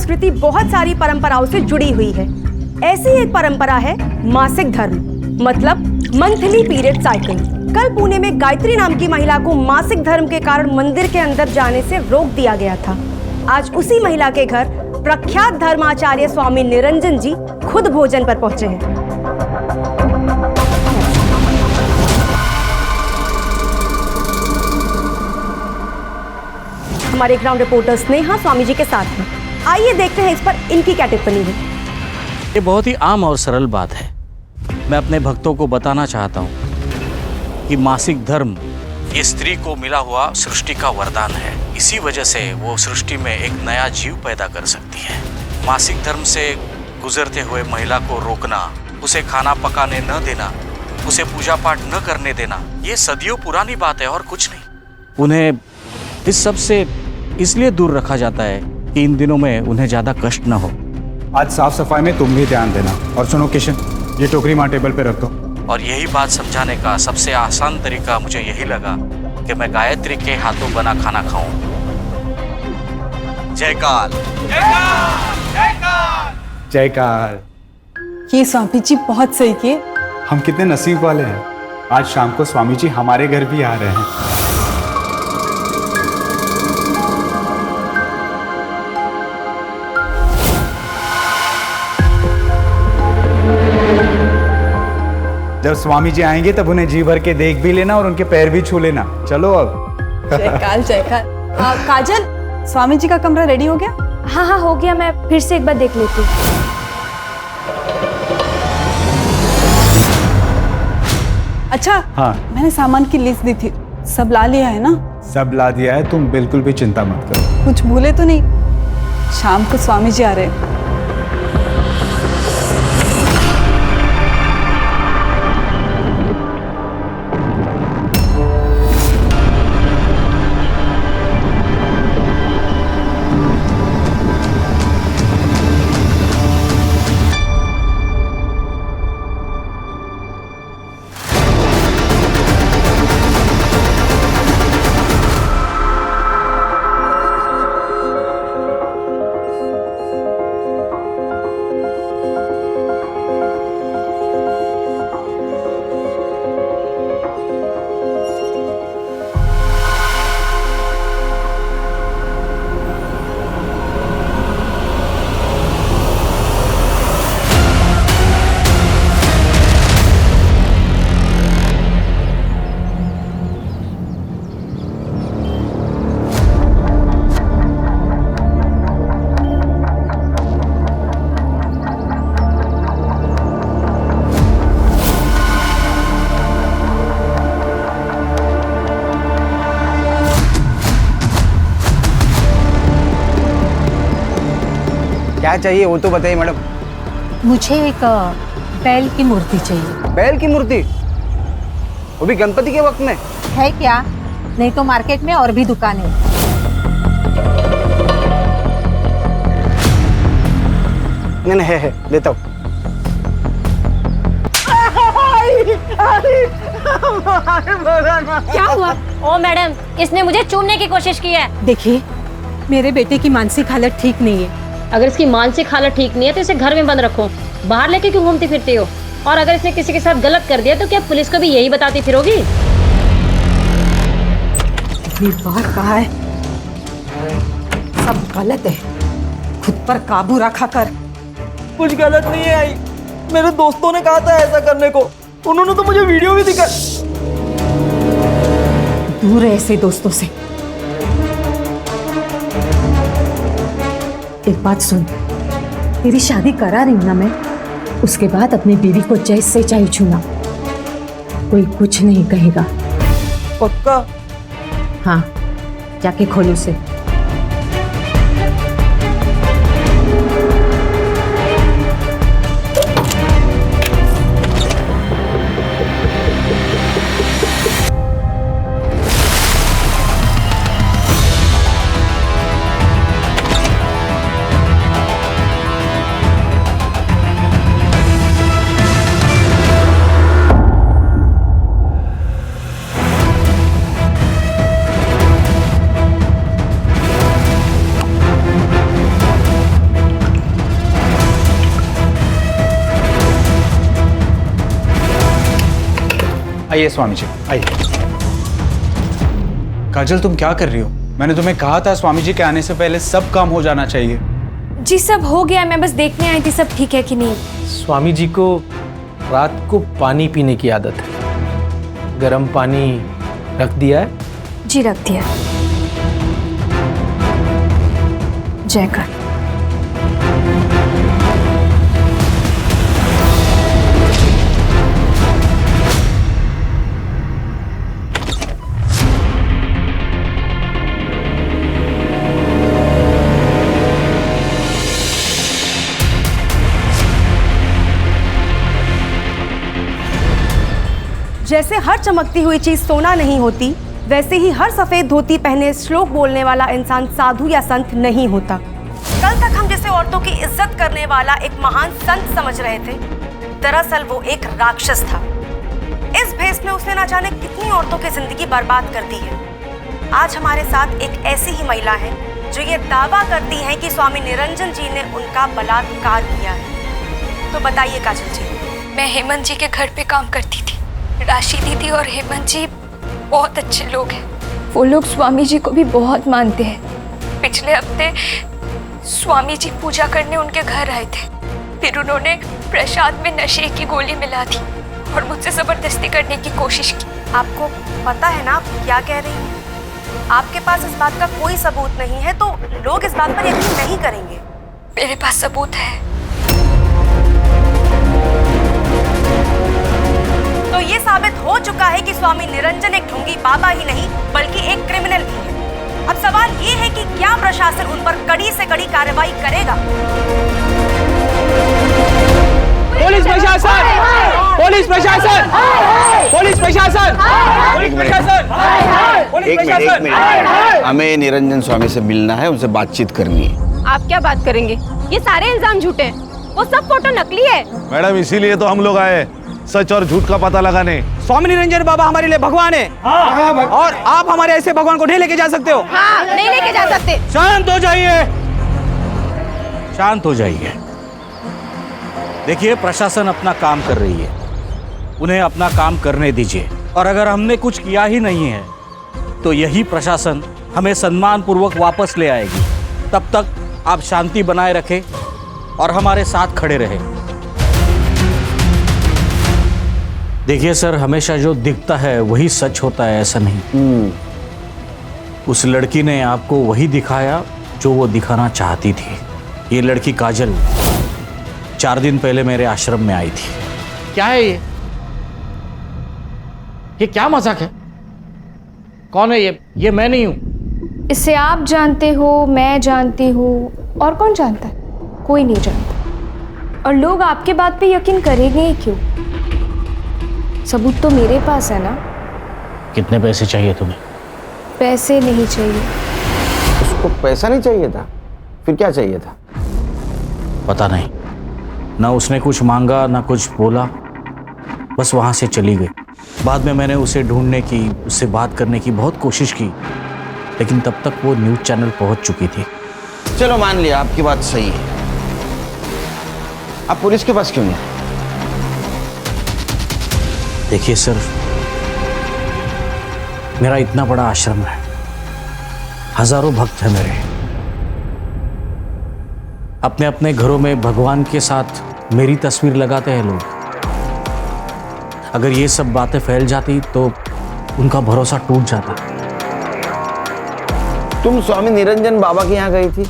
संस्कृति बहुत सारी परंपराओं से जुड़ी हुई है। ऐसी एक परंपरा है मासिक धर्म, मतलब मंथली पीरियड साइकिल। कल पुणे में गायत्री नाम की महिला को मासिक धर्म के कारण मंदिर के अंदर जाने से रोक दिया गया था। आज उसी महिला के घर प्रख्यात धर्माचार्य स्वामी निरंजन जी खुद भोजन पर पहुंचे हैं। हमारे ग्राउंड रिपोर्टर स्नेहा स्वामी जी के साथ हैं। आइए देखते हैं इस पर इनकी क्या टिप्पणी है। ये बहुत ही आम और सरल बात है। मैं अपने भक्तों को बताना चाहता हूँ कि मासिक धर्म ये स्त्री को मिला हुआ सृष्टि का वरदान है। इसी वजह से वो सृष्टि में एक नया जीव पैदा कर सकती है। मासिक धर्म से गुजरते हुए महिला को रोकना, उसे खाना पकाने न देना, उसे पूजा पाठ न करने देना, ये सदियों पुरानी बात है और कुछ नहीं। उन्हें इस सब से इसलिए दूर रखा जाता है कि इन दिनों में उन्हें ज्यादा कष्ट न हो। आज साफ सफाई में तुम भी ध्यान देना। और सुनो किशन, ये टोकरी माँ टेबल पे रख दो। और यही बात समझाने का सबसे आसान तरीका मुझे यही लगा कि मैं गायत्री के हाथों बना खाना खाऊं। जय काल। जय काल। जय काल। ये स्वामी जी बहुत सही किए। हम कितने नसीब वाले हैं, आज शाम को स्वामी जी हमारे घर भी आ रहे हैं। जब स्वामी जी आएंगे तब उन्हें जी भर के देख भी लेना और उनके पैर भी छू लेना। चलो अब। जयकाल जयकाल। काजल, स्वामी जी का कमरा रेडी हो गया? हाँ हाँ हो गया, मैं फिर से एक बार देख लेती हूँ। अच्छा हाँ, मैंने सामान की लिस्ट दी थी, सब ला लिया है ना? सब ला दिया है, तुम बिल्कुल भी चिंता मत करो। कुछ भूले तो नहीं? शाम को स्वामी जी आ रहे हैं। क्या चाहिए वो तो बताइए मैडम। मुझे एक बैल की मूर्ति चाहिए। बैल की मूर्ति? वो भी गणपति के वक्त में? है क्या? नहीं तो मार्केट में और भी दुकान है। नहीं नहीं है, लेता हूँ। क्या हुआ? ओ मैडम, इसने मुझे चूमने की कोशिश की है। देखिए, मेरे बेटे की मानसिक हालत ठीक नहीं है। अगर इसकी मानसिक हालत ठीक नहीं है तो इसे घर में बंद रखो। बाहर लेके क्यों घूमती फिरती हो? और अगर इसने किसी के साथ गलत कर दिया तो क्या पुलिस को भी यही बताती फिरोगी? इतनी बार कहा है, सब गलत है। खुद पर काबू रखा कर। कुछ गलत नहीं है आई, मेरे दोस्तों ने कहा था ऐसा करने को। उन्होंने तो मुझे वीडियो भी दिखा। दूर है ऐसे दोस्तों से। एक बात सुन, तेरी शादी करा रही हूं ना मैं, उसके बाद अपनी बीवी को जैसे चाहे छूना, कोई कुछ नहीं कहेगा। पक्का? हाँ, जाके खोल उसे। आइए स्वामी जी, आइए। काजल, तुम क्या कर रही हो? मैंने तुम्हें कहा था स्वामी जी के आने से पहले सब काम हो जाना चाहिए। जी सब हो गया, मैं बस देखने आई थी सब ठीक है कि नहीं। स्वामी जी को रात को पानी पीने की आदत है। गर्म पानी रख दिया है? जी रख दिया। जयकर। जैसे हर चमकती हुई चीज सोना नहीं होती, वैसे ही हर सफेद धोती पहने श्लोक बोलने वाला इंसान साधु या संत नहीं होता। कल तक हम जिसे औरतों की इज्जत करने वाला एक महान संत समझ रहे थे, दरअसल वो एक राक्षस था। इस भेष में उसने ना जाने कितनी औरतों की जिंदगी बर्बाद कर दी है। आज हमारे साथ एक ऐसी ही महिला है जो ये दावा करती है कि स्वामी निरंजन जी ने उनका बलात्कार किया है। तो बताइए काजल जी। मैं हेमंत जी के घर पे काम करती थी। राशि दीदी और हेमंत जी बहुत अच्छे लोग हैं। वो लोग स्वामी जी को भी बहुत मानते हैं। पिछले हफ्ते स्वामी जी पूजा करने उनके घर आए थे, फिर उन्होंने प्रसाद में नशे की गोली मिला दी और मुझसे जबरदस्ती करने की कोशिश की। आपको पता है ना आप क्या कह रही हैं? आपके पास इस बात का कोई सबूत नहीं है तो लोग इस बात पर यकीन नहीं करेंगे। मेरे पास सबूत है। तो ये साबित हो चुका है कि स्वामी निरंजन एक ढोंगी बाबा ही नहीं बल्कि एक क्रिमिनल भी है। अब सवाल ये है कि क्या प्रशासन उन पर कड़ी से कड़ी कार्रवाई करेगा? पुलिस प्रशासन! पुलिस प्रशासन! पुलिस प्रशासन! पुलिस प्रशासन! पुलिस प्रशासन! हमें निरंजन स्वामी से मिलना है, उनसे बातचीत करनी है। आप क्या बात करेंगे? ये सारे इल्जाम झूठे हैं। वो सब फोटो नकली है। मैडम, इसीलिए तो हम लोग आए, सच और झूठ का पता लगाने। स्वामी निरंजन बाबा हमारे लिए भगवान है। और आप हमारे ऐसे भगवान को नहीं लेके जा सकते हो। हाँ, नहीं लेके जा सकते। शांत हो जाइए, शांत हो जाइए। देखिए, प्रशासन अपना काम कर रही है, उन्हें अपना काम करने दीजिए। और अगर हमने कुछ किया ही नहीं है तो यही प्रशासन हमें सम्मान पूर्वक वापस ले आएगी। तब तक आप शांति बनाए रखें और हमारे साथ खड़े रहें। देखिए सर, हमेशा जो दिखता है वही सच होता है, ऐसा नहीं। उस लड़की ने आपको वही दिखाया जो वो दिखाना चाहती थी। ये लड़की काजल 4 दिन पहले मेरे आश्रम में आई थी। क्या है ये क्या मजाक है? कौन है ये मैं नहीं हूं। इसे आप जानते हो, मैं जानती हूँ, और कौन जानता है? कोई नहीं जानता। और लोग आपके बात पे यकीन करेंगे ही क्यों? सबूत तो मेरे पास है ना। कितने पैसे चाहिए तुम्हें? पैसे नहीं चाहिए। उसको पैसा नहीं चाहिए था, फिर क्या चाहिए था? पता नहीं, ना उसने कुछ मांगा ना कुछ बोला, बस वहाँ से चली गई। बाद में मैंने उसे ढूंढने की, उससे बात करने की बहुत कोशिश की, लेकिन तब तक वो न्यूज़ चैनल पहुँच चुकी थी। चलो मान लिया आपकी बात सही है, आप पुलिस के पास क्यों नहीं? देखिए सर, मेरा इतना बड़ा आश्रम है, हजारों भक्त हैं मेरे। अपने अपने घरों में भगवान के साथ मेरी तस्वीर लगाते हैं लोग। अगर ये सब बातें फैल जाती तो उनका भरोसा टूट जाता। तुम स्वामी निरंजन बाबा के यहाँ गई थी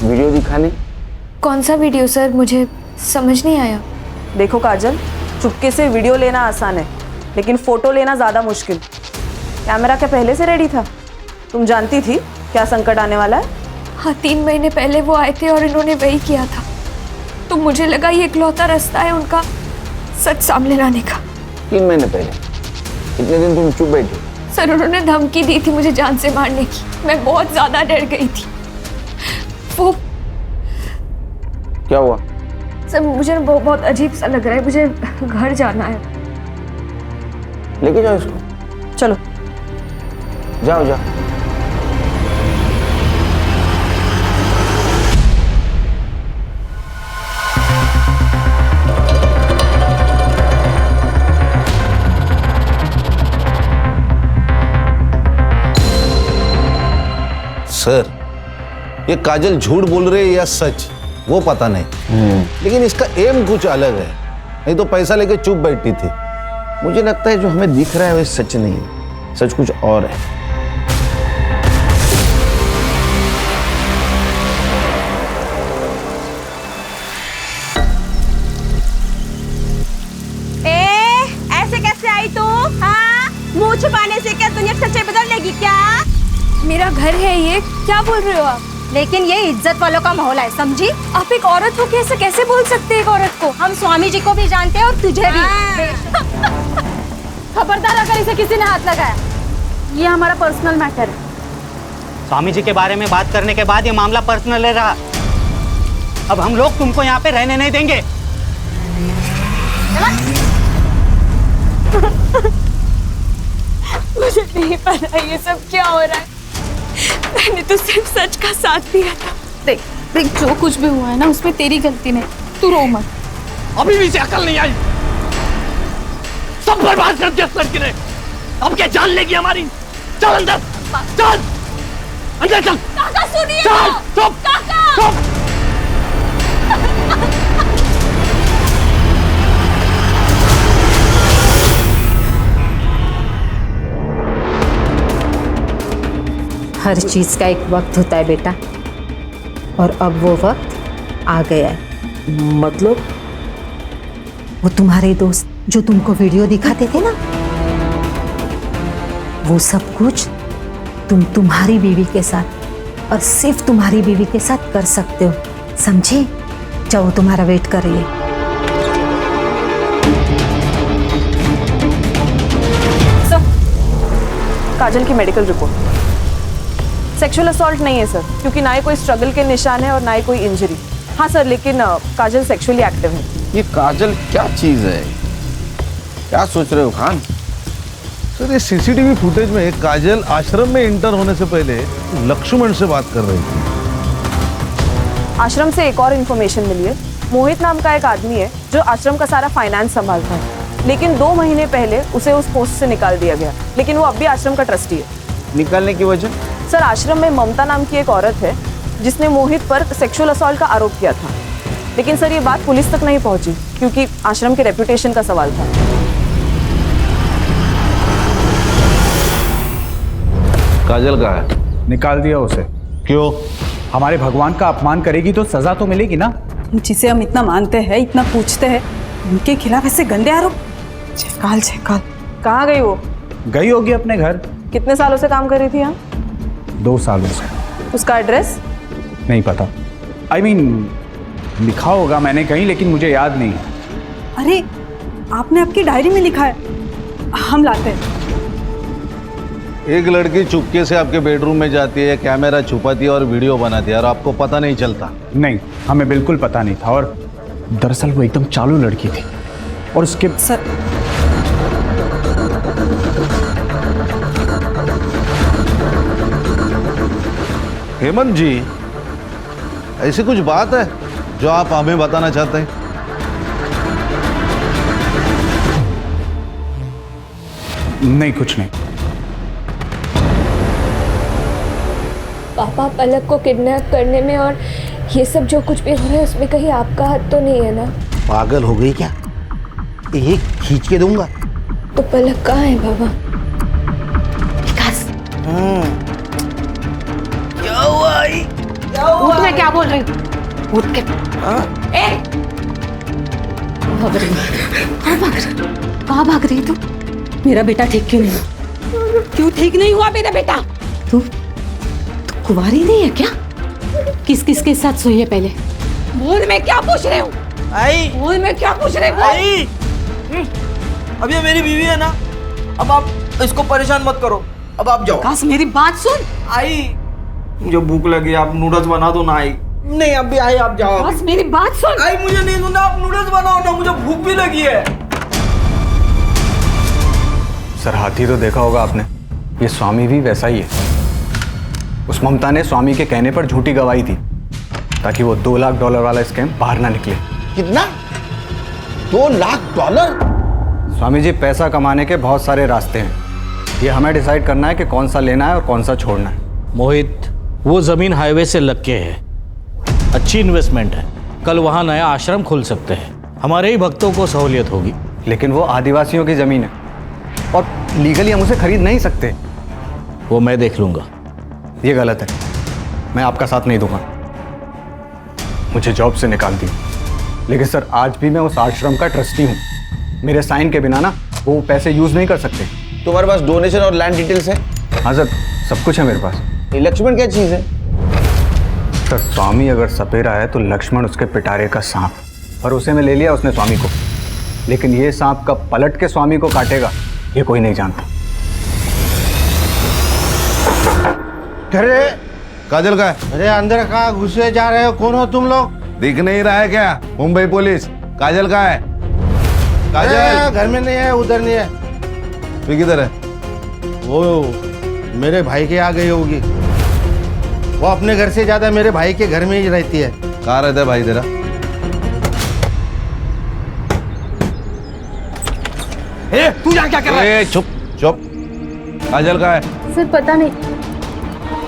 वीडियो दिखाने? कौन सा वीडियो सर? मुझे समझ नहीं आया। देखो काजल, चुपके से वीडियो लेना आसान है, लेकिन फोटो लेना ज्यादा मुश्किल। कैमरा क्या पहले से रेडी था? तुम जानती थी क्या संकट आने वाला है? हाँ, 3 महीने पहले वो आए थे और इन्होंने वही किया था। तो मुझे लगा ये इकलौता रास्ता है उनका सच सामने लाने का। 3 महीने पहले? इतने दिन तुम चुप बैठी? सर, उन्होंने धमकी दी थी मुझे जान से मारने की। मैं बहुत ज्यादा डर गई थी। वो क्या हुआ? सर, मुझे बहुत अजीब सा लग रहा है, मुझे घर जाना है। लेके जाओ इसको। चलो जाओ जाओ। सर, ये काजल झूठ बोल रही है या सच वो पता नहीं, लेकिन इसका एम कुछ अलग है। नहीं तो पैसा लेके चुप बैठी थी। मुझे लगता है जो हमें दिख रहा है वो सच नहीं है, सच कुछ और है। ऐसे कैसे आई तू? हाँ, मुंह छुपाने से क्या दुनिया की सच्चाई बदल लेगी क्या? मेरा घर है ये, क्या बोल रहे हो आप? लेकिन ये इज्जत वालों का माहौल है, समझी? आप एक औरत हो कैसे कैसे बोल सकते हैं एक औरत को? हम स्वामी जी को भी जानते हैं और तुझे भी। खबरदार अगर इसे किसी ने हाथ लगाया, ये हमारा पर्सनल मैटर है। स्वामी जी के बारे में बात करने के बाद ये मामला पर्सनल है रहा। अब हम लोग तुमको यहाँ पे रहने नहीं देंगे। मुझे नहीं पता ये सब क्या हो रहा है। मैंने तो सिर्फ सच का साथ दिया था। देख देख, जो कुछ भी हुआ है ना उसमें तेरी गलती नहीं, तू रो मत। अभी भी इसे अकल नहीं आई, सब बर्बाद कर दिया लड़की ने। अब क्या जान लेगी हमारी? चल अंदर, चल अंदर चल। काका सुनिए, चल चुप, काका चुप। हर चीज का एक वक्त होता है बेटा, और अब वो वक्त आ गया है। मतलब? वो तुम्हारे दोस्त जो तुमको वीडियो दिखाते थे ना, वो सब कुछ तुम तुम्हारी बीवी के साथ और सिर्फ तुम्हारी बीवी के साथ कर सकते हो, समझे? जाओ, तुम्हारा वेट कर रही है। काजल की मेडिकल रिपोर्ट। सेक्सुअल असॉल्ट नहीं है सर, क्योंकि ना ही कोई स्ट्रगल के निशान है और ना ही कोई इंजरी। हाँ सर, लेकिन काजल सेक्सुअली एक्टिव है। ये काजल क्या चीज है? क्या सोच रहे हो खान? सर, ये सीसीटीवी फुटेज में काजल आश्रम में इंटर होने से पहले लक्ष्मण से बात कर रही थी। आश्रम से एक और इन्फॉर्मेशन मिली है। मोहित नाम का एक आदमी है जो आश्रम का सारा फाइनेंस संभालता है, लेकिन 2 महीने पहले उसे उस पोस्ट से निकाल दिया गया, लेकिन वो अब भी आश्रम का ट्रस्टी है। निकालने की वजह? सर, आश्रम में ममता नाम की एक औरत है जिसने मोहित पर सेक्सुअल असॉल्ट का आरोप किया था, लेकिन सर ये बात पुलिस तक नहीं पहुंची क्योंकि आश्रम के रेपुटेशन का सवाल था। काजल कहाँ है? निकाल दिया उसे। क्यों? हमारे भगवान का अपमान करेगी तो सजा तो मिलेगी ना। जिसे हम इतना मानते हैं, इतना पूछते हैं, उनके खिलाफ ऐसे गंदे आरोप। जयकाल जयकाल। कहाँ गई वो? गई होगी अपने घर। कितने सालों से काम कर रही थी यहाँ? 2 सालों से। उसका एड्रेस? नहीं पता। I mean, लिखा होगा मैंने कहीं, लेकिन मुझे याद नहीं। अरे आपने आपकी डायरी में लिखा है, हम लाते हैं। एक लड़की चुपके से आपके बेडरूम में जाती है, कैमरा छुपाती है और वीडियो बनाती है, और आपको पता नहीं चलता? नहीं, हमें बिल्कुल पता नहीं था, और दरअसल वो एकदम चालू लड़की थी। और उसके सर, हेमंत जी, ऐसी कुछ बात है जो आप हमें बताना चाहते हैं? नहीं, कुछ नहीं। पापा, पलक को किडनैप करने में और ये सब जो कुछ भी हो रहा है उसमें कहीं आपका हाथ तो नहीं है ना? पागल हो गई क्या? ये खींच के दूंगा। तो पलक कहाँ है बाबा? क्या हुआ? उठ, मैं क्या बोल रही हूँ? उठ के कहाँ भाग रही तू? मेरा बेटा ठीक क्यों नहीं? क्यों ठीक नहीं हुआ मेरा बेटा? तू कुंवारी नहीं है क्या? किस किस के साथ सोई है पहले? बोल, मैं क्या पूछ रही हूँ? आई, बोल, मैं क्या पूछ रही हूँ? आई, अब ये मेरी बीवी है ना, अब आप इसको परेशान मत करो, अब आप जाओ। काश मेरी बात सुन। आई, मुझे भूख लगी, आप नूडल्स बना दो ना। आई नहीं, अभी आई, आप जाओ। काश मेरी बात सुन। आई, मुझे नहीं सुनना, आप नूडल्स बनाओ ना, मुझे भूख भी लगी है। सर, हाथी तो देखा होगा आपने, ये स्वामी भी वैसा ही है। उस ममता ने स्वामी के कहने पर झूठी गवाही थी ताकि वो $2 लाख वाला स्कैम बाहर ना निकले। कितना? $2 लाख? स्वामी जी, पैसा कमाने के बहुत सारे रास्ते हैं, ये हमें डिसाइड करना है कि कौन सा लेना है और कौन सा छोड़ना है। मोहित, वो जमीन हाईवे से लग के है, अच्छी इन्वेस्टमेंट है। कल वहां नया आश्रम खोल सकते हैं, हमारे ही भक्तों को सहूलियत होगी। लेकिन वो आदिवासियों की जमीन है और लीगली हम उसे खरीद नहीं सकते। वो मैं देख लूंगा। ये गलत है, मैं आपका साथ नहीं दूंगा। मुझे जॉब से निकाल दी, लेकिन सर आज भी मैं उस आश्रम का ट्रस्टी हूँ। मेरे साइन के बिना ना वो पैसे यूज नहीं कर सकते। तुम्हारे पास डोनेशन और लैंड डिटेल्स है? हाँ सर, सब कुछ है मेरे पास। लक्ष्मण क्या चीज है? सर स्वामी अगर सपेरा है तो लक्ष्मण उसके पिटारे का सांप, और उसे में ले लिया उसने स्वामी को। लेकिन ये सांप कब पलट के स्वामी को काटेगा ये कोई नहीं जानता। अरे काजल का है? अरे अंदर कहाँ घुसे जा रहे हो? कौन हो तुम लोग? दिख नहीं रहा है क्या? मुंबई पुलिस। काजल का है? काजल घर में नहीं है, उधर नहीं है। तो किधर है? वो मेरे भाई के यहाँ गई होगी। वो अपने घर से ज्यादा मेरे भाई के घर में ही रहती है। कहाँ रहता है भाई तेरा? तू यहाँ क्या कर रहा है? चुप चुप। काजल का है? सर पता नहीं।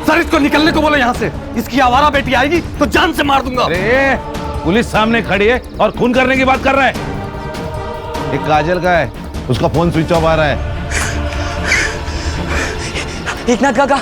सर इसको निकलने को बोलो यहाँ से। इसकी आवारा बेटी आएगी तो जान से मार दूंगा। अरे पुलिस सामने खड़ी है और खून करने की बात कर रहा है। एक काजल का है, उसका फोन स्विच ऑफ आ रहा है। एकनाथ काका,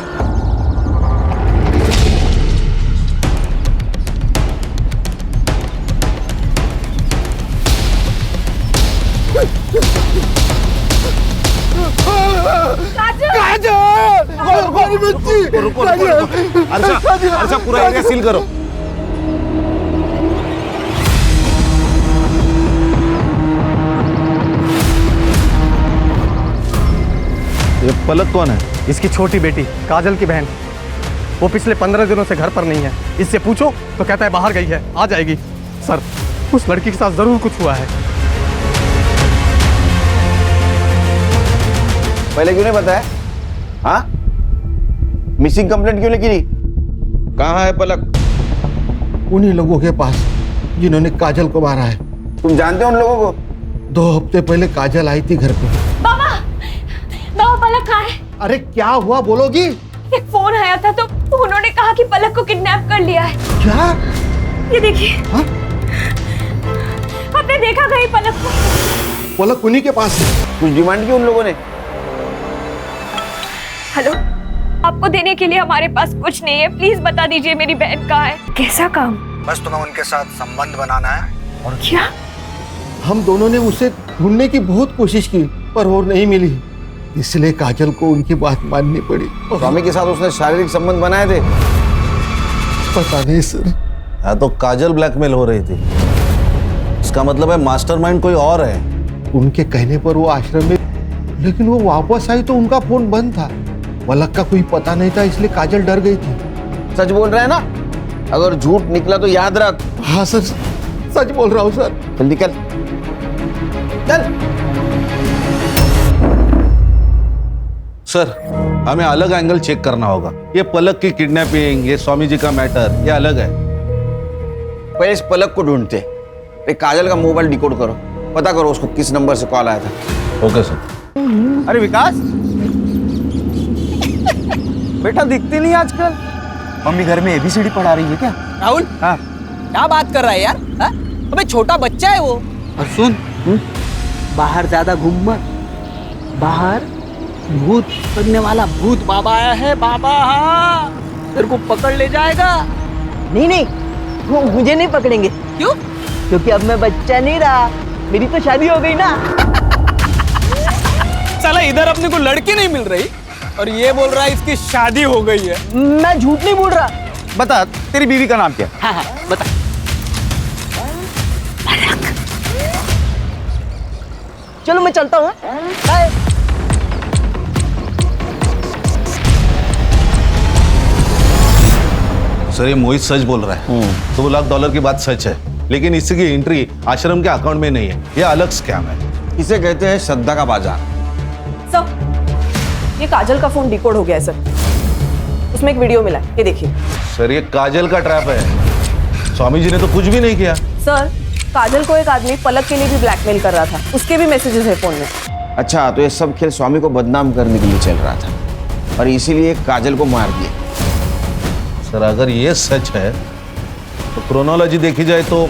रुको अर्षा पूरा एरिया सील करो। ये पलक कौन है? इसकी छोटी बेटी काजल की बहन। वो पिछले 15 दिनों से घर पर नहीं है। इससे पूछो तो कहता है बाहर गई है, आ जाएगी। सर उस लड़की के साथ जरूर कुछ हुआ है। पहले क्यों नहीं बताया? हाँ, मिसिंग कंप्लेंट क्यों नहीं की? कहाँ है पलक? उन्हीं लोगों के पास जिन्होंने काजल को मारा है। तुम जानते हो उन लोगों को? 2 हफ्ते पहले काजल आई थी घर पे। बाबा, बाबा पलक कहाँ है? अरे क्या हुआ बोलोगी? एक फोन आया था तो उन्होंने कहा कि पलक को किडनैप कर लिया है। क्या? ये देखिए। आपने देखा कहीं पलक को? पलक उन्हीं के पास है। कुछ डिमांड की उन लोगों ने? हेलो, आपको देने के लिए हमारे पास कुछ नहीं है। प्लीज बता दीजिए मेरी बहन कहाँ है। कैसा काम? बस तुम्हें उनके साथ संबंध बनाना है। और क्या? हम दोनों ने उसे ढूंढने की बहुत कोशिश की पर वो नहीं मिली, इसलिए काजल को उनकी बात माननी पड़ी। स्वामी के साथ उसने शारीरिक संबंध बनाए थे? पता नहीं सर। हाँ तो काजल ब्लैकमेल हो रही थी, इसका मतलब है मास्टरमाइंड कोई और है। उनके कहने पर वो आश्रम में, लेकिन वो वापस आई तो उनका फोन बंद था। पलक का कोई पता नहीं था, इसलिए काजल डर गई थी। सच बोल रहे हैं ना? अगर झूठ निकला तो याद रख। हाँ सर, सच बोल रहा हूँ सर। जल्दी कर, चल। सर हमें अलग एंगल चेक करना होगा। ये पलक की किडनैपिंग, ये स्वामी जी का मैटर, ये अलग है। पहले इस पलक को ढूंढते, काजल का मोबाइल डिकोड करो, पता करो उसको किस नंबर से कॉल आया था। Okay sir. अरे विकास, बेटा दिखते नहीं आजकल। मम्मी घर में ABCD पढ़ा रही है क्या? राहुल, हाँ क्या बात कर रहा है यार? अबे छोटा बच्चा है वो। और सुन, बाहर ज्यादा घूम मत। बाहर भूत बनने वाला भूत बाबा आया है। बाबा हाँ, तेरे को पकड़ ले जाएगा। नहीं नहीं, वो मुझे नहीं पकड़ेंगे। क्यों? क्योंकि अब मैं बच्चा नहीं रहा, मेरी तो शादी हो गई ना। साला इधर अपने को लड़की नहीं मिल रही और ये बोल रहा है इसकी शादी हो गई है। मैं झूठ नहीं बोल रहा। बता तेरी बीवी का नाम क्या? हाँ हाँ बता। चलो मैं चलता हूँ। बाय। सर ये मोहित सच बोल रहा है। $2 लाख की बात सच है, लेकिन इसकी एंट्री आश्रम के अकाउंट में नहीं है। ये अलग स्कैम है। इसे कहते हैं श्रद्धा का बाजार। सर ये काजल का फोन डिकोड हो गया है सर। उसमें एक वीडियो मिला है, ये देखिए। सर ये काजल का ट्रैप है। स्वामी जी ने तो कुछ भी नहीं किया। सर काजल को एक आदमी पलक के लिए भी ब्लैकमेल कर रहा था, उसके भी मैसेजेस है फोन में। अच्छा, तो ये सब खेल स्वामी को बदनाम करने के लिए चल रहा था और इसीलिए काजल को मार दिया। सर अगर ये सच है तो क्रोनोलॉजी देखी जाए तो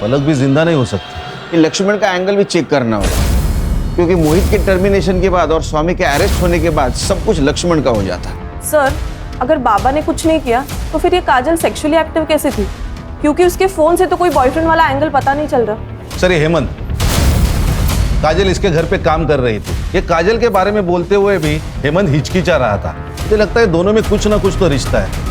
पलक भी जिंदा नहीं हो सकती। ये लक्ष्मण का एंगल भी चेक करना होगा, क्योंकि मोहित के टर्मिनेशन के बाद और स्वामी के अरेस्ट होने के बाद सब कुछ लक्ष्मण का हो जाता। सर, अगर बाबा ने कुछ नहीं किया तो फिर ये काजल सेक्सुअली एक्टिव कैसे थी? क्योंकि उसके फोन से तो कोई बॉयफ्रेंड वाला एंगल पता नहीं चल रहा। सर ये हेमंत, काजल इसके घर पे काम कर रही थी। ये काजल के बारे में बोलते हुए भी हेमंत हिचकिचा रहा था। मुझे लगता है दोनों में कुछ ना कुछ तो रिश्ता है।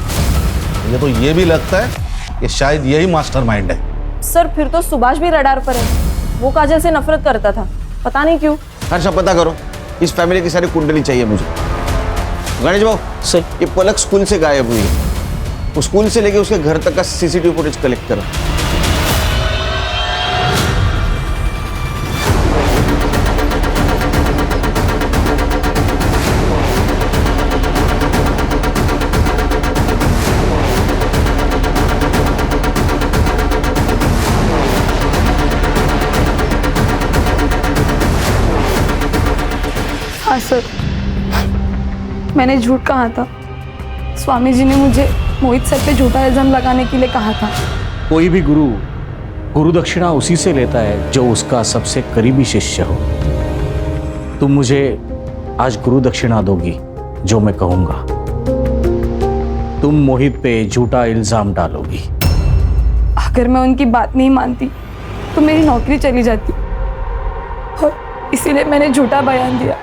मुझे तो ये भी लगता है कि शायद यही मास्टरमाइंड है। सर फिर तो सुभाष भी रडार पर है। वो काजल से नफरत करता था, पता नहीं क्यों। हर्षा पता करो, इस फैमिली की सारी कुंडली चाहिए मुझे। गणेश भाऊ सर, ये पलक स्कूल से गायब हुई है। वो स्कूल से लेके उसके घर तक का सीसीटीवी फुटेज कलेक्ट करो। हाँ सर, मैंने झूठ कहा था। स्वामी जी ने मुझे मोहित सर पे झूठा इल्जाम लगाने के लिए कहा था। कोई भी गुरु दक्षिणा उसी से लेता है जो उसका सबसे करीबी शिष्य हो। तुम मुझे आज गुरु दक्षिणा दोगी जो मैं कहूंगा। तुम मोहित पे झूठा इल्जाम डालोगी। अगर मैं उनकी बात नहीं मानती तो मेरी नौकरी चली जाती, और इसीलिए मैंने झूठा बयान दिया।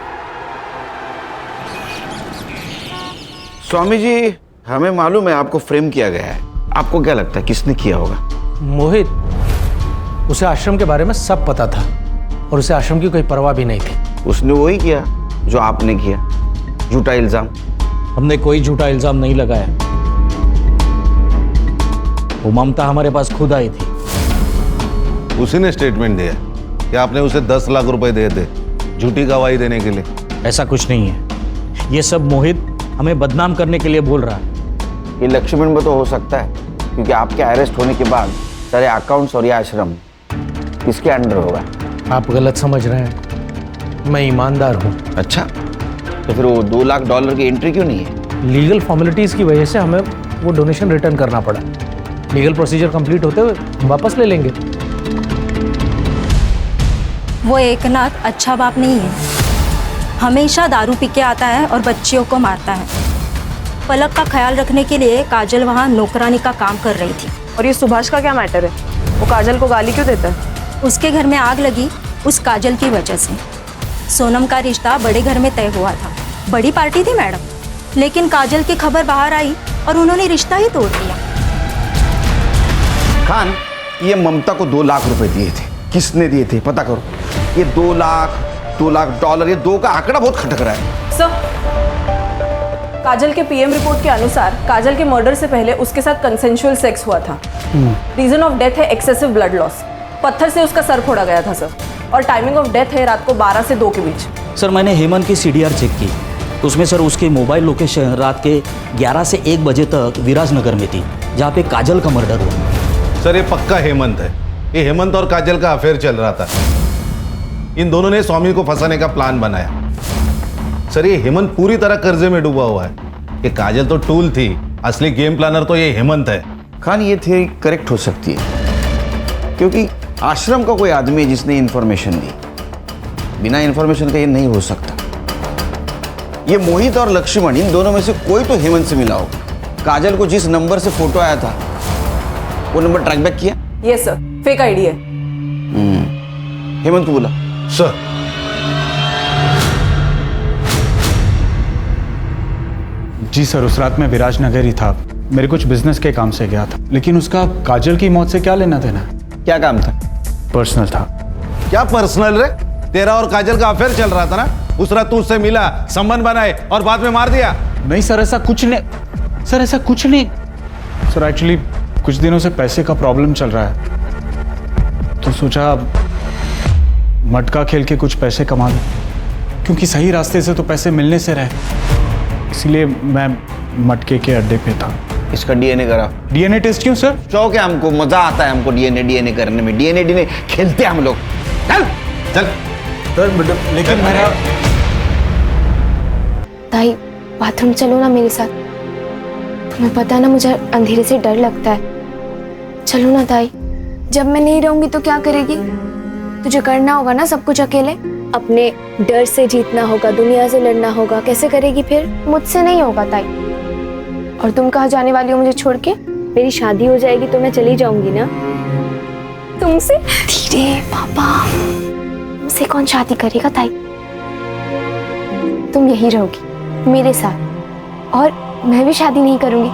स्वामी जी, हमें मालूम है आपको फ्रेम किया गया है। आपको क्या लगता है किसने किया होगा? मोहित, उसे आश्रम के बारे में सब पता था और उसे आश्रम की कोई परवाह भी नहीं थी। उसने वही किया जो आपने किया, झूठा इल्जाम। हमने कोई झूठा इल्जाम नहीं लगाया। वो ममता हमारे पास खुद आई थी। उसी ने स्टेटमेंट दिया कि आपने उसे 10 लाख रुपए दे दे झूठी गवाही देने के लिए। ऐसा कुछ नहीं है। ये सब मोहित हमें बदनाम करने के लिए बोल रहा है। ये लक्ष्मण में तो हो सकता है, क्योंकि आपके अरेस्ट होने के बाद सारे अकाउंट्स और ये आश्रम किसके अंडर होगा? आप गलत समझ रहे हैं, मैं ईमानदार हूँ। अच्छा, तो फिर वो $2 लाख की एंट्री क्यों नहीं है? लीगल फॉर्मेलिटीज़ की वजह से हमें वो डोनेशन रिटर्न करना पड़ा। लीगल प्रोसीजर कंप्लीट होते हुए हम वापस ले लेंगे। वो एकनाथ अच्छा बाप नहीं है। हमेशा दारू पी के आता है और बच्चियों को मारता है। पलक का ख्याल रखने के लिए काजल वहाँ नौकरानी का काम कर रही थी। और ये सुभाष का क्या मैटर है? वो काजल को गाली क्यों देता है? उसके घर में आग लगी उस काजल की वजह से। सोनम का रिश्ता बड़े घर में तय हुआ था। बड़ी पार्टी थी मैडम, लेकिन काजल की खबर बाहर आई और उन्होंने रिश्ता ही तोड़ दिया। खान, ये ममता को 2 लाख रुपए दिए थे। किसने दिए थे पता करो। ये $2 लाख, $2 लाख, ये 2 का आंकड़ा बहुत खटक रहा है। सर, काजल के पीएम रिपोर्ट के अनुसार काजल के मर्डर से पहले उसके साथ कंसेंशुअल सेक्स हुआ था। रीजन ऑफ डेथ है एक्सेसिव ब्लड लॉस। पत्थर से उसका सर फोड़ा गया था सर। और टाइमिंग ऑफ डेथ है रात को 12 से 2 के बीच। सर मैंने हेमंत की CDR चेक की, उसमें सर उसकी मोबाइल लोकेशन रात के 11 से 1 बजे तक विराजनगर में थी, जहाँ पे काजल का मर्डर हुआ। सर ये पक्का हेमंत है। ये हेमंत और काजल का अफेयर चल रहा था। इन दोनों ने स्वामी को फंसाने का प्लान बनाया। सर ये हेमंत पूरी तरह कर्जे में डूबा हुआ है। ये काजल तो टूल थी, असली गेम प्लानर तो ये हेमंत है। खान, ये थियरी करेक्ट हो सकती है, क्योंकि आश्रम का कोई आदमी है जिसने इन्फॉर्मेशन दी। बिना इन्फॉर्मेशन के ये नहीं हो सकता। ये मोहित और लक्ष्मण, इन दोनों में से कोई तो हेमंत से मिला होगा। काजल को जिस नंबर से फोटो आया था वो नंबर ट्रैक बैक किया? यस सर, फेक आईडी है। हेमंत को बोला। सर, जी सर, उस रात मैं विराजनगर ही था। मेरे कुछ बिजनेस के काम से गया था, लेकिन उसका काजल की मौत से क्या लेना देना? क्या काम था? पर्सनल था। क्या पर्सनल रे? तेरा और काजल का अफेयर चल रहा था ना। उस रात तू उससे मिला, संबंध बनाए और बाद में मार दिया। नहीं सर, ऐसा कुछ नहीं। सर ऐसा कुछ नहीं। सर एक्चुअली कुछ दिनों से पैसे का प्रॉब्लम चल रहा है, तो सोचा मटका खेल के कुछ पैसे कमा लूं, क्योंकि सही रास्ते से तो पैसे मिलने से रहे। इसलिए मैं मटके के अड्डे पे था। इसका डीएनए करा। डीएनए टेस्ट क्यों सर? शौक है हमको, मजा आता है हमको डीएनए करने में। डीएनए खेलते हैं हम लोग। चल चल सर, लेकिन मेरा ताई बाथरूम चलो ना मेरे साथ। तुम्हें पता ना मुझे अंधेरे से डर लगता है। चलो ना ताई, जब मैं नहीं रहूंगी तो क्या करेगी? तुझे करना होगा ना सब कुछ अकेले। अपने डर से जीतना होगा, दुनिया से लड़ना होगा। कैसे करेगी फिर? मुझसे नहीं होगा ताई। और तुम कहाँ जाने वाली हो मुझे छोड़ के? मेरी शादी हो जाएगी तो मैं चली जाऊंगी ना तुमसे। धीरे पापा, तुमसे कौन शादी करेगा ताई? तुम यही रहोगी मेरे साथ, और मैं भी शादी नहीं करूंगी।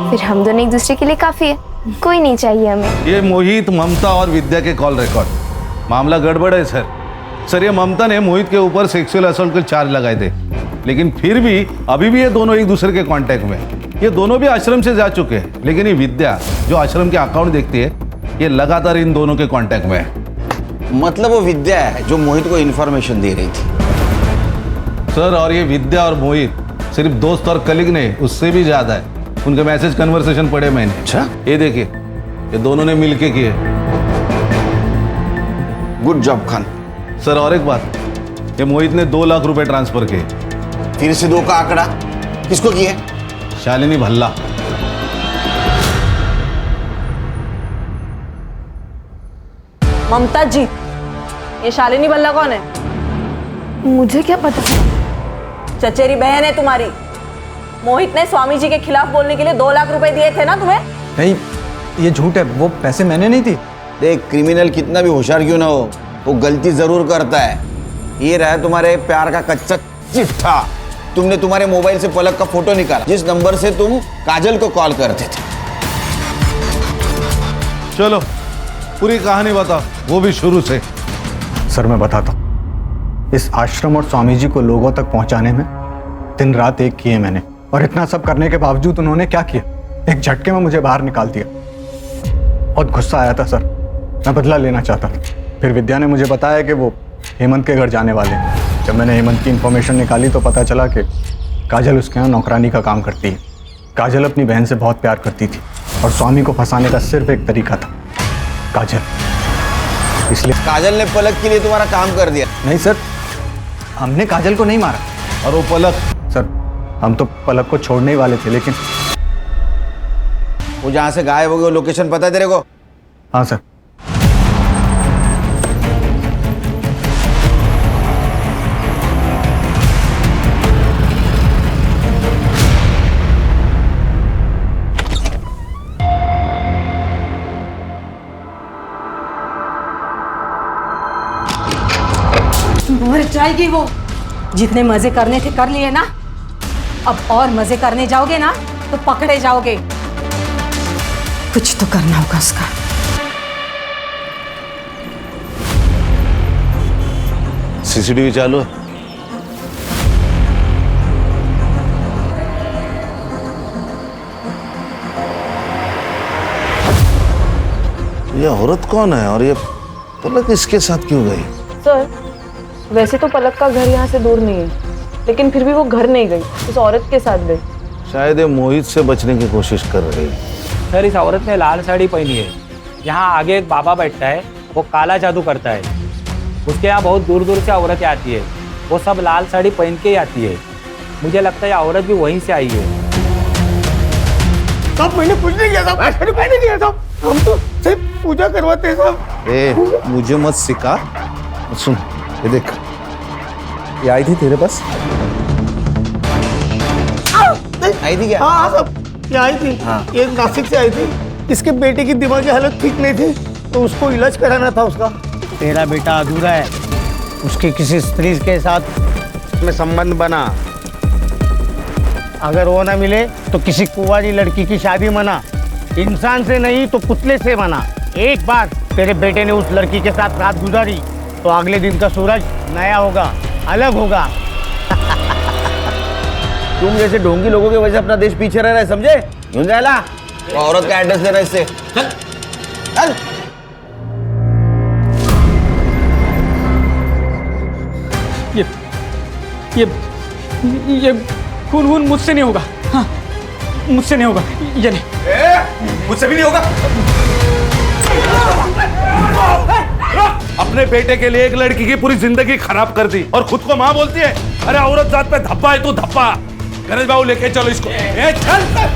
फिर हम दोनों एक दूसरे के लिए काफी है, कोई नहीं चाहिए हमें। ये मोहित, ममता और विद्या के कॉल रिकॉर्ड। मामला गड़बड़ है सर। ये ममता ने मोहित के ऊपर सेक्सुअल असॉल्ट के चार्ज लगाए थे, लेकिन फिर भी अभी भी ये दोनों एक दूसरे के कांटेक्ट में हैं। ये दोनों भी आश्रम से जा चुके हैं, लेकिन ये विद्या जो आश्रम के अकाउंट देखती है, ये लगातार इन दोनों के कांटेक्ट में है। मतलब वो विद्या है जो मोहित को इन्फॉर्मेशन दे रही थी। सर, और ये विद्या और मोहित सिर्फ दोस्त और कलीग नहीं, उससे भी ज्यादा है। उनके मैसेज कन्वर्सेशन पढ़े मैंने। अच्छा, ये देखिए, ये दोनों ने मिलके किए। Good job Khan. सर, और एक बात, ये मोहित ने 2 लाख रुपए ट्रांसफर किए। फिर से 2 का आंकड़ा किसको किए? शालिनी भल्ला। ममता जी, ये शालिनी भल्ला कौन है? मुझे क्या पता? चचेरी बहन है तुम्हारी। मोहित ने स्वामी जी के खिलाफ बोलने के लिए 2 लाख रुपए दिए थे ना तुम्हें? नहीं, ये झूठ है, वो पैसे मैंने नहीं दी। देख, क्रिमिनल कितना भी होशियार क्यों ना हो, वो गलती जरूर करता है। ये रहा तुम्हारे प्यार का कच्चा चिट्ठा। तुमने तुम्हारे मोबाइल से पलक का फोटो निकाला जिस नंबर से तुम काजल को कॉल करते थे। चलो पूरी कहानी बताओ, वो भी शुरू से। सर, मैं बताता हूँ। इस आश्रम और स्वामी जी को लोगों तक पहुंचाने में दिन रात एक किए मैंने, और इतना सब करने के बावजूद उन्होंने क्या किया, एक झटके में मुझे बाहर निकाल दिया। बहुत गुस्सा आया था सर, मैं बदला लेना चाहता था। फिर विद्या ने मुझे बताया कि वो हेमंत के घर जाने वाले हैं। जब मैंने हेमंत की इन्फॉर्मेशन निकाली तो पता चला कि काजल उसके यहाँ नौकरानी का काम करती है। काजल अपनी बहन से बहुत प्यार करती थी, और स्वामी को फंसाने का सिर्फ एक तरीका था, काजल। इसलिए काजल ने पलक के लिए तुम्हारा काम कर दिया? नहीं सर, हमने काजल को नहीं मारा। और वो पलक? सर, हम तो पलक को छोड़ने ही वाले थे, लेकिन वो जहाँ से गायब हो गई वो लोकेशन पता है तेरे को? हाँ सर। मर जाएगी वो। जितने मजे करने थे कर लिए ना, अब और मजे करने जाओगे ना तो पकड़े जाओगे। कुछ तो करना होगा उसका। सीसीटीवी चालू है? ये औरत कौन है और ये पलक इसके साथ क्यों गई? सर, वैसे तो पलक का घर यहाँ से दूर नहीं है, लेकिन फिर भी वो घर नहीं गई, उस औरत के साथ गई। शायद ये मोहित से बचने की कोशिश कर रही है। सर, इस औरत ने लाल साड़ी पहनी है। यहाँ आगे एक बाबा बैठता है, वो काला जादू करता है। उसके यहाँ बहुत दूर दूर से औरतें आती है, वो सब लाल साड़ी पहन के ही आती है। मुझे लगता है औरत भी वहीं से आई है। सब मैंने कुछ नहीं किया था, मैंने पहले किया था। हम तो सिर्फ पूजा करवाते हैं सब। ए, मुझे मत सिखा। सुन, ये देख, ये आई थी तेरे पास? आई थी क्या? हाँ सब, ये आई थी। हाँ। ये नासिक से आई थी। इसके बेटे की दिमागी हालत ठीक नहीं थी, तो उसको इलाज कराना था उसका। तेरा बेटा अधूरा है, उसके किसी स्त्री के साथ में संबंध बना। अगर वो ना मिले तो किसी कुंवारी लड़की की शादी मना। इंसान से नहीं तो पुतले से मना। एक बार तेरे बेटे ने उस लड़की के साथ रात गुजारी तो अगले दिन का सूरज नया होगा, अलग होगा। तुम जैसे ढोंगी लोगों की वजह से अपना देश पीछे रह रहा है, समझे? यूं जाएला, औरत का एड्रेस ले रहा है इससे। चल चल। ये खून मुझसे नहीं होगा। हाँ, मुझसे नहीं होगा। ये नहीं, मुझसे भी नहीं होगा। अपने बेटे के लिए एक लड़की की पूरी जिंदगी खराब कर दी और खुद को मां बोलती है। अरे औरत जात पे धब्बा है तू, धब्बा। गणेश बाबू लेके चलो इसको। ए, चल चल।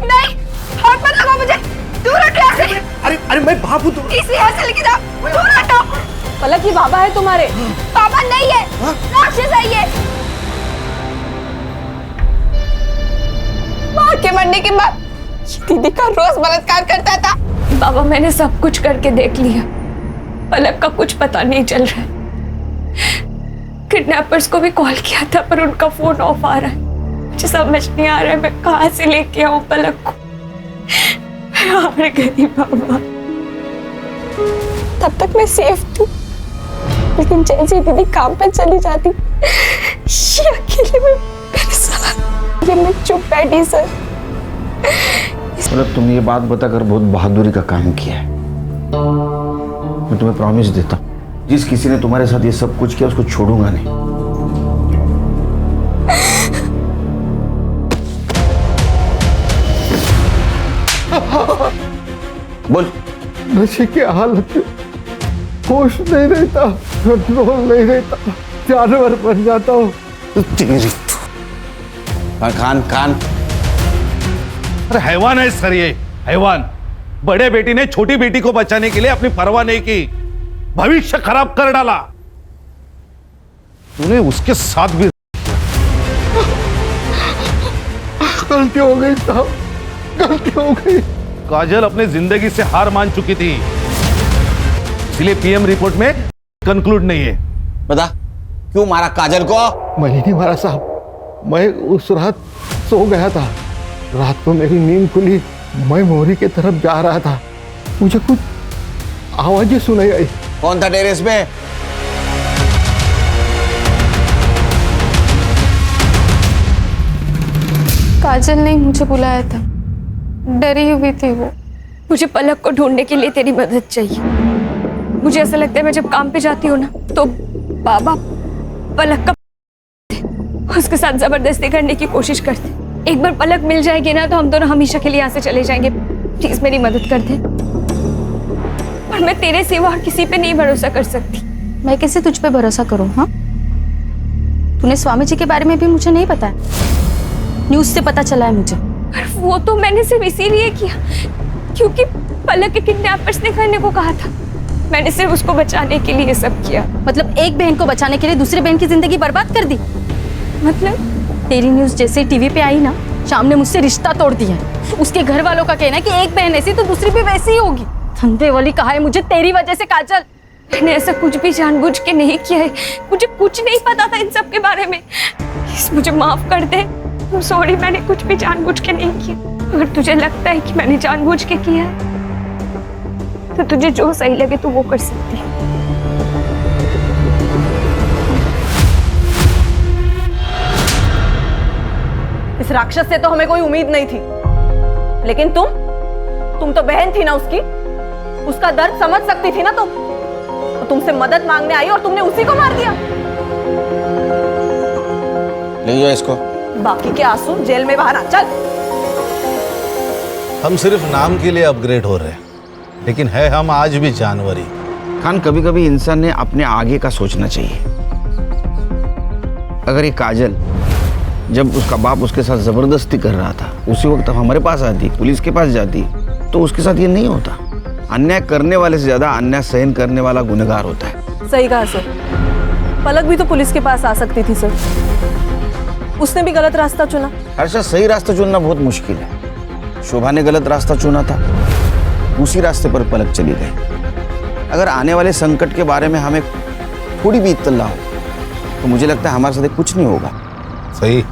नहीं, हाथ मत लगाओ मुझे, दूर हटो यहाँ से। अरे मैं बाप हूँ। इसे यहाँ से लेके जाओ, दूर हटो। पलक ये बाबा है तुम्हारे? बाबा नहीं है, राक्षस है ये। माँ के मरने के बाद ये दीदी का रोज बलात्कार करता था। बाबा मैंने सब कुछ करके देख लिया, पलक का कुछ पता नहीं चल रहा है। किडनैपर्स को भी कॉल किया था पर उनका फोन ऑफ आ रहा है। मुझे समझ नहीं आ रहा है मैं कहाँ से लेके आऊं पलक को। मैं हार गई बाबा। तब तक मैं सेफ थी, लेकिन जैसे ही दीदी काम पे चली जाती, ये अकेले में मेरे साथ, ये मैं चुप बैठी सर। मतलब तुमने ये बात बताकर बहुत बहादुरी का काम किया है। मैं तुम्हें प्रॉमिस देता हूँ, जिस किसी ने तुम्हारे साथ ये सब कुछ किया उसको छोड़ूंगा नहीं। बोल। नशे की हालत में होश नहीं रहता, कंट्रोल नहीं रहता, जानवर बन जाता हूँ। खान खान अरे हैवान है सर, ये हैवान। बड़े बेटी ने छोटी बेटी को बचाने के लिए अपनी परवाह नहीं की, भविष्य खराब कर डाला। तूने उसके साथ भी गलती हो गई साहब, गलती हो गई। काजल अपनी जिंदगी से हार मान चुकी थी, इसलिए पीएम रिपोर्ट में कंक्लूड नहीं है। बता क्यों मारा काजल को? मैं नहीं मारा साहब, मैं उस रात सो गया था। रात को मेरी नींद खुली, मैं मोरी की तरफ जा रहा था, मुझे कुछ आवाजें सुनाई आई। कौन था टेरेस पे? काजल ने मुझे बुलाया था, डरी हुई थी वो। मुझे पलक को ढूंढने के लिए तेरी मदद चाहिए। मुझे ऐसा लगता है मैं जब काम पे जाती हूँ ना तो बाबा पलक का उसके साथ जबरदस्ती करने की कोशिश करते। एक बार पलक मिल जाएगी ना तो हम दोनों हमेशा के लिए यहाँ से चले जाएंगे। प्लीज मेरी मदद कर दे। और मैं तेरे सिवा और किसी पे नहीं भरोसा कर सकती। मैं कैसे तुझ पे भरोसा करूं? हाँ, तूने स्वामी जी के बारे में भी मुझे नहीं पता है, न्यूज से पता चला है मुझे। वो तो मैंने सिर्फ इसीलिए किया क्योंकि पलक के किडनैपर्स ने करने को कहा था। मैंने सिर्फ उसको बचाने के लिए सब किया। मतलब एक बहन को बचाने के लिए दूसरी बहन की जिंदगी बर्बाद कर दी? मतलब तेरी न्यूज जैसे टीवी पे आई ना, शाम ने मुझसे रिश्ता तोड़ दिया। उसके घर वालों का कहना है कि एक बहन ऐसी तो दूसरी भी वैसी ही होगी। धंधे वाली कहा है मुझे तेरी वजह से काजल। मैंने ऐसा कुछ भी जानबूझ के नहीं किया है, मुझे कुछ नहीं पता था इन सब के बारे में। प्लीज मुझे माफ कर दे। सॉरी, मैंने कुछ भी जानबूझ के नहीं किया। अगर तुझे लगता है कि मैंने जानबूझ के किया है तो तुझे जो सही लगे तो वो कर सकती है। इस राक्षस से तो हमें कोई उम्मीद नहीं थी, लेकिन तुम तो बहन थी ना उसकी, उसका दर्द समझ सकती थी ना तुम। तो तुमसे मदद मांगने आई और तुमने उसी को मार दिया। ले जाओ इसको। बाकी के आंसू जेल में बहाना। चल। हम सिर्फ नाम के लिए अपग्रेड हो रहे हैं, लेकिन है हम आज भी जानवर ही। खान, कभी कभी इंसान ने अपने आगे का सोचना चाहिए। अगर ये काजल जब उसका बाप उसके साथ जबरदस्ती कर रहा था उसी वक्त हमारे पास आती, पुलिस के पास जाती, तो उसके साथ ये नहीं होता। अन्याय करने वाले से ज्यादा अन्याय सहन करने वाला गुनहगार होता है। सही कहा सर। पलक भी तो पुलिस के पास आ सकती थी सर, उसने भी गलत रास्ता चुना। हर्षा, सही रास्ता चुनना बहुत मुश्किल है। शोभा ने गलत रास्ता चुना था, उसी रास्ते पर पलक चली गई। अगर आने वाले संकट के बारे में हमें थोड़ी भी इत्तला हो तो मुझे लगता है हमारे साथ कुछ नहीं होगा। सही।